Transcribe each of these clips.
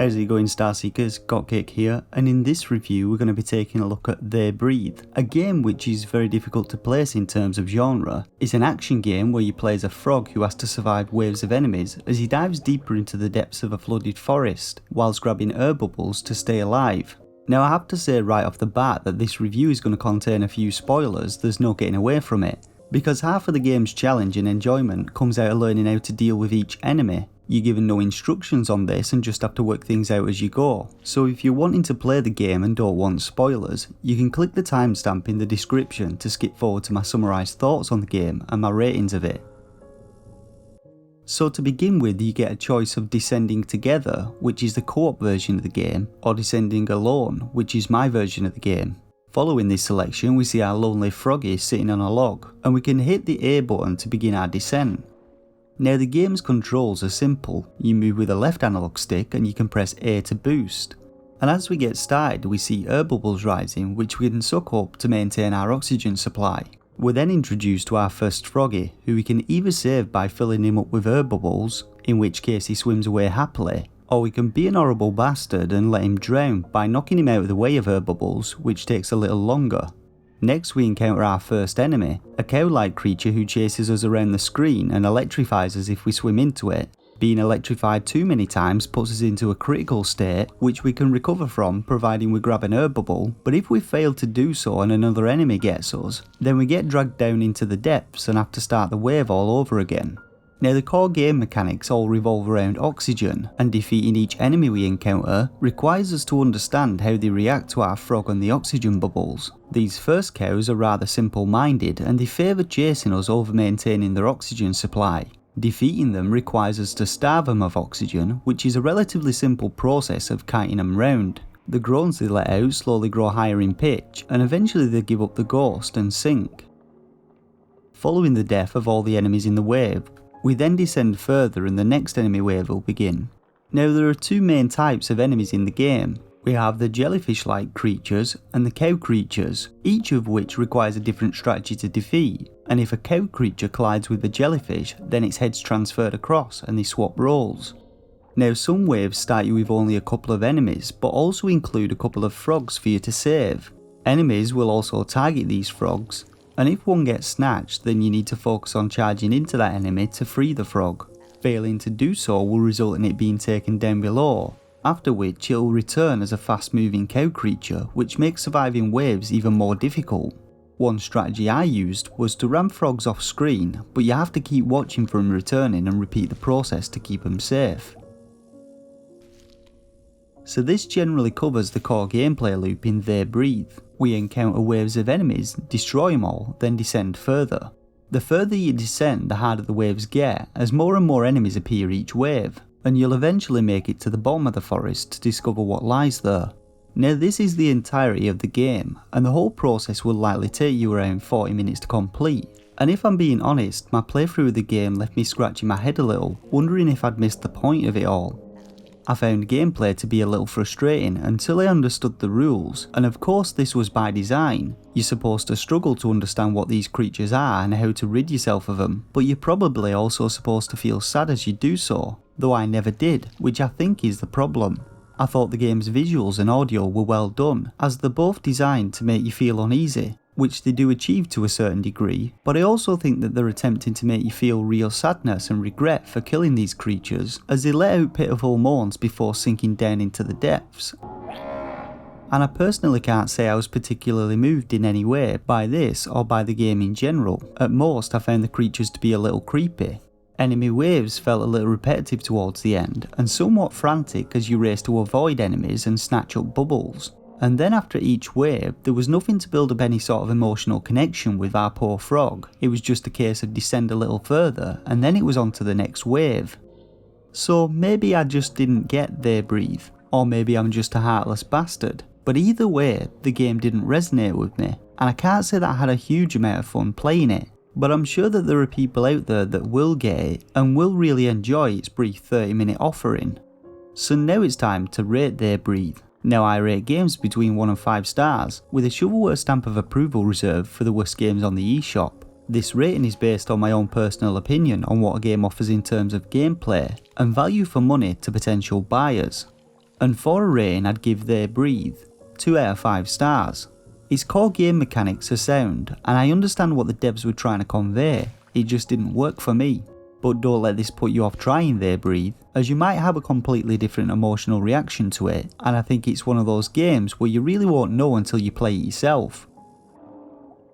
How's it going, Starseekers? Gotcake here, and in this review we're going to be taking a look at They Breathe, a game which is very difficult to place in terms of genre. It's an action game where you play as a frog who has to survive waves of enemies as he dives deeper into the depths of a flooded forest, whilst grabbing air bubbles to stay alive. Now I have to say right off the bat that this review is going to contain a few spoilers, there's no getting away from it, because half of the game's challenge and enjoyment comes out of learning how to deal with each enemy. You're given no instructions on this and just have to work things out as you go. So if you're wanting to play the game and don't want spoilers, you can click the timestamp in the description to skip forward to my summarised thoughts on the game and my ratings of it. So to begin with, you get a choice of descending together, which is the co-op version of the game, or descending alone, which is my version of the game. Following this selection, we see our lonely froggy sitting on a log, and we can hit the A button to begin our descent. Now the game's controls are simple. You move with the left analog stick and you can press A to boost. And as we get started, we see air bubbles rising which we can suck up to maintain our oxygen supply. We're then introduced to our first froggy, who we can either save by filling him up with air bubbles, in which case he swims away happily, or we can be an horrible bastard and let him drown by knocking him out of the way of air bubbles, which takes a little longer. Next we encounter our first enemy, a cow-like creature who chases us around the screen and electrifies us if we swim into it. Being electrified too many times puts us into a critical state which we can recover from providing we grab an air bubble, but if we fail to do so and another enemy gets us, then we get dragged down into the depths and have to start the wave all over again. Now the core game mechanics all revolve around oxygen, and defeating each enemy we encounter requires us to understand how they react to our frog and the oxygen bubbles. These first cows are rather simple-minded and they favour chasing us over maintaining their oxygen supply. Defeating them requires us to starve them of oxygen, which is a relatively simple process of kiting them round. The groans they let out slowly grow higher in pitch, and eventually they give up the ghost and sink. Following the death of all the enemies in the wave, we then descend further and the next enemy wave will begin. Now there are two main types of enemies in the game. We have the jellyfish-like creatures and the cow creatures, each of which requires a different strategy to defeat, and if a cow creature collides with the jellyfish, then its head's transferred across and they swap roles. Now some waves start you with only a couple of enemies, but also include a couple of frogs for you to save. Enemies will also target these frogs, and if one gets snatched, then you need to focus on charging into that enemy to free the frog. Failing to do so will result in it being taken down below, after which it will return as a fast moving cow creature, which makes surviving waves even more difficult. One strategy I used was to ram frogs off screen, but you have to keep watching for them returning and repeat the process to keep them safe. So this generally covers the core gameplay loop in They Breathe. We encounter waves of enemies, destroy them all, then descend further. The further you descend, the harder the waves get, as more and more enemies appear each wave, and you'll eventually make it to the bottom of the forest to discover what lies there. Now this is the entirety of the game, and the whole process will likely take you around 40 minutes to complete. And if I'm being honest, my playthrough of the game left me scratching my head a little, wondering if I'd missed the point of it all. I found gameplay to be a little frustrating until I understood the rules, and of course this was by design. You're supposed to struggle to understand what these creatures are and how to rid yourself of them, but you're probably also supposed to feel sad as you do so, though I never did, which I think is the problem. I thought the game's visuals and audio were well done, as they're both designed to make you feel uneasy, which they do achieve to a certain degree, but I also think that they're attempting to make you feel real sadness and regret for killing these creatures, as they let out pitiful moans before sinking down into the depths. And I personally can't say I was particularly moved in any way by this or by the game in general. At most I found the creatures to be a little creepy. Enemy waves felt a little repetitive towards the end, and somewhat frantic as you race to avoid enemies and snatch up bubbles. And then after each wave, there was nothing to build up any sort of emotional connection with our poor frog. It was just a case of descend a little further, and then it was on to the next wave. So maybe I just didn't get They Breathe, or maybe I'm just a heartless bastard. But either way, the game didn't resonate with me, and I can't say that I had a huge amount of fun playing it. But I'm sure that there are people out there that will get it, and will really enjoy its brief 30-minute offering. So now it's time to rate They Breathe. Now I rate games between 1 and 5 stars, with a shovelware stamp of approval reserved for the worst games on the eShop. This rating is based on my own personal opinion on what a game offers in terms of gameplay, and value for money to potential buyers. and for a rating I'd give They Breathe 2 out of 5 stars. Its core game mechanics are sound, and I understand what the devs were trying to convey, it just didn't work for me. But don't let this put you off trying They Breathe, as you might have a completely different emotional reaction to it, and I think it's one of those games where you really won't know until you play it yourself.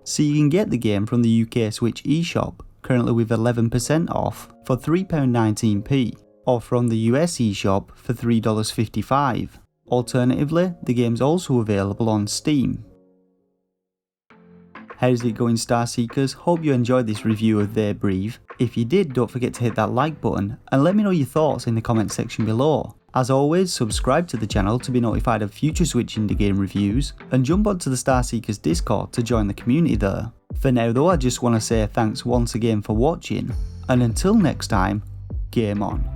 So you can get the game from the UK Switch eShop, currently with 11% off, for £3.19p, or from the US eShop for $3.55. Alternatively, the game's also available on Steam. How's it going, Star Seekers? Hope you enjoyed this review of They Breathe. If you did, don't forget to hit that like button and let me know your thoughts in the comment section below. As always, subscribe to the channel to be notified of future Switch indie game reviews, and jump onto the Star Seekers Discord to join the community there. For now though, I just want to say thanks once again for watching, and until next time, game on.